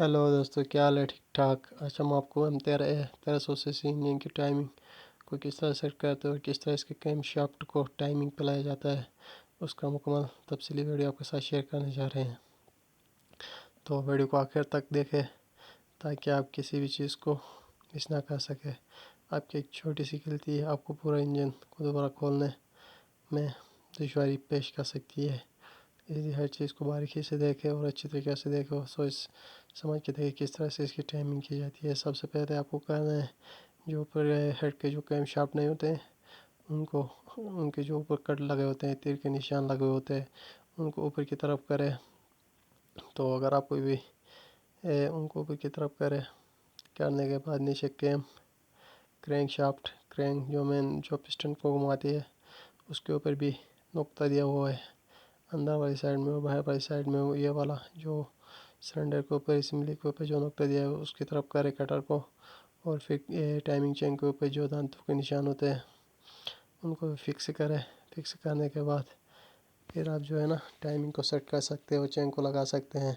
Hello दोस्तों, क्या हाल है? ठीक ठाक। आज हम आपको M13 इंजन की टाइमिंग को किस तरह सेट करते हैं और किस तरह इसके कैम शाफ्ट को टाइमिंग पे लाया जाता है, उसका मुकम्मल तफसीली वीडियो आपके साथ शेयर करने जा रहे हैं। तो वीडियो को आखिर तक देखें ताकि आप किसी भी चीज़ को मिस ना कर सके। आपकी एक छोटी सी गलती आपको पूरा इंजन को दोबारा खोलने में दुश्वारी पेश कर सकती है। इसलिए हर चीज़ को बारीकी से देखें और अच्छी तरीके से देखें, सोच समझ के देखें किस तरह से इसकी टाइमिंग की जाती है। सबसे पहले आपको करना है, जो ऊपर हेड के जो कैम शाफ्ट नहीं होते हैं उनको, उनके जो ऊपर कट लगे होते हैं, तीर के निशान लगे होते हैं, उनको ऊपर की तरफ करें। तो अगर आप कोई भी उनको ऊपर की तरफ करें, करने के बाद नीचे क्रैंक शाफ्ट, क्रैंक जो पिस्टन को घुमाती है, उसके ऊपर भी नुक्ता दिया हुआ है। अंदर वाली साइड में और बाहर वाली साइड में ये वाला जो सिलेंडर के ऊपर, असम्बली के ऊपर जो नुक्ता दिया है उसकी तरफ करें कटर को। और फिर टाइमिंग चेन के ऊपर जो दांतों के निशान होते हैं उनको फिक्स करें। फिक्स करने के बाद फिर आप जो है ना टाइमिंग को सेट कर सकते हो, चेन को लगा सकते हैं।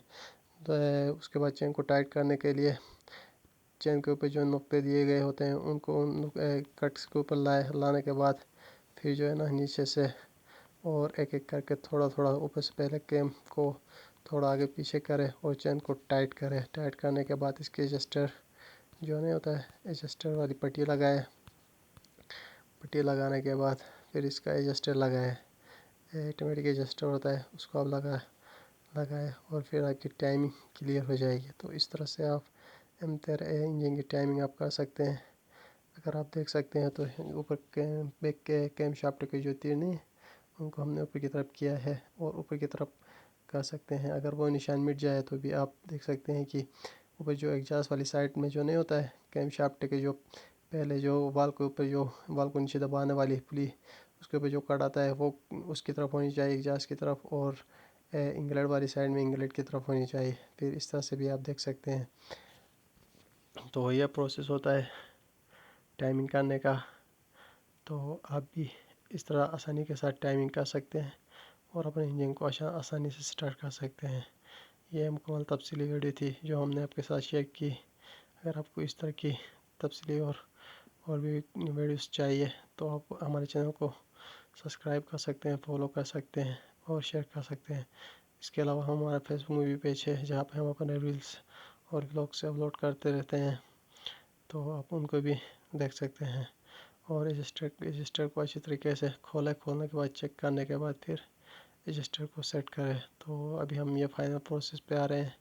तो उसके बाद चेन को टाइट करने के लिए चेन के ऊपर जो नुक्ते दिए गए होते हैं उनको कट्स के ऊपर लाने के बाद फिर जो है ना नीचे से और एक एक करके थोड़ा थोड़ा ऊपर से पहले कैम को थोड़ा आगे पीछे करें और चेन को टाइट करें। टाइट करने के बाद इसके एडजस्टर जो नहीं होता है, एडजस्टर वाली पट्टी लगाए। पट्टी लगाने के बाद फिर इसका एडजस्टर लगाए, ऑटोमेटिक एडजस्टर होता है, उसको आप लगाए और फिर आपकी टाइमिंग क्लियर हो जाएगी। तो इस तरह से आप M13 इंजन की टाइमिंग आप कर सकते हैं। अगर आप देख सकते हैं तो ऊपर बैक के कैम शाफ्ट के जो तीर नहीं, उनको हमने ऊपर की तरफ किया है और ऊपर की तरफ कर सकते हैं। अगर वो निशान मिट जाए तो भी आप देख सकते हैं कि ऊपर जो एग्जास्ट वाली साइड में जो नहीं होता है कैम शाफ्ट के, जो पहले जो वाल के ऊपर जो वाल को नीचे दबाने वाली पुली, उसके ऊपर जो कट आता है वो उसकी तरफ होनी चाहिए, एग्जास्ट की तरफ, और इंगलेट वाली साइड में इंगलेट की तरफ होनी चाहिए। फिर इस तरह से भी आप देख सकते हैं। तो यह प्रोसेस होता है टाइमिंग करने का। तो आप भी इस तरह आसानी के साथ टाइमिंग कर सकते हैं और अपने इंजन को आसानी से स्टार्ट कर सकते हैं। यह मुकम्मल तफसीली वीडियो थी जो हमने आपके साथ शेयर की। अगर आपको इस तरह की तफसीली और भी वीडियोस चाहिए तो आप हमारे चैनल को सब्सक्राइब कर सकते हैं, फॉलो कर सकते हैं और शेयर कर सकते हैं। इसके अलावा हमारा फेसबुक में भी पेज है जहाँ पे हम अपने रील्स और ब्लॉग्स अपलोड करते रहते हैं, तो आप उनको भी देख सकते हैं। और रजिस्टर को अच्छी तरीके से खोलने के बाद चेक करने के बाद फिर रजिस्टर को सेट करें। तो अभी हम ये फाइनल प्रोसेस पे आ रहे हैं।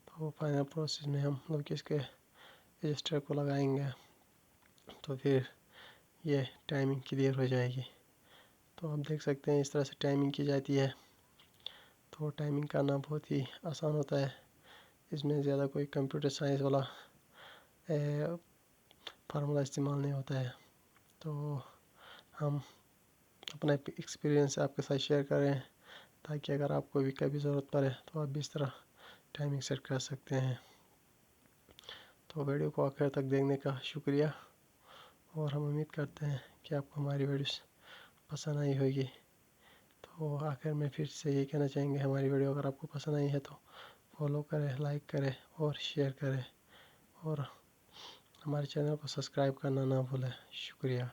तो फाइनल प्रोसेस में हम लोग इसके रजिस्टर को लगाएंगे तो फिर ये टाइमिंग क्लियर हो जाएगी। तो आप देख सकते हैं इस तरह से टाइमिंग की जाती है। तो टाइमिंग करना बहुत ही आसान होता है, इसमें ज़्यादा कोई कंप्यूटर साइंस वाला फार्मूला इस्तेमाल नहीं होता है। तो हम अपना एक्सपीरियंस आपके साथ शेयर कर रहे हैं ताकि अगर आपको भी कभी ज़रूरत पड़े तो आप भी इस तरह टाइमिंग सेट कर सकते हैं। तो वीडियो को आखिर तक देखने का शुक्रिया और हम उम्मीद करते हैं कि आपको हमारी वीडियोस पसंद आई होगी। तो आखिर में फिर से ये कहना चाहेंगे, हमारी वीडियो अगर आपको पसंद आई है तो फॉलो करें, लाइक करें और शेयर करें और हमारे चैनल को सब्सक्राइब करना ना भूलें। शुक्रिया।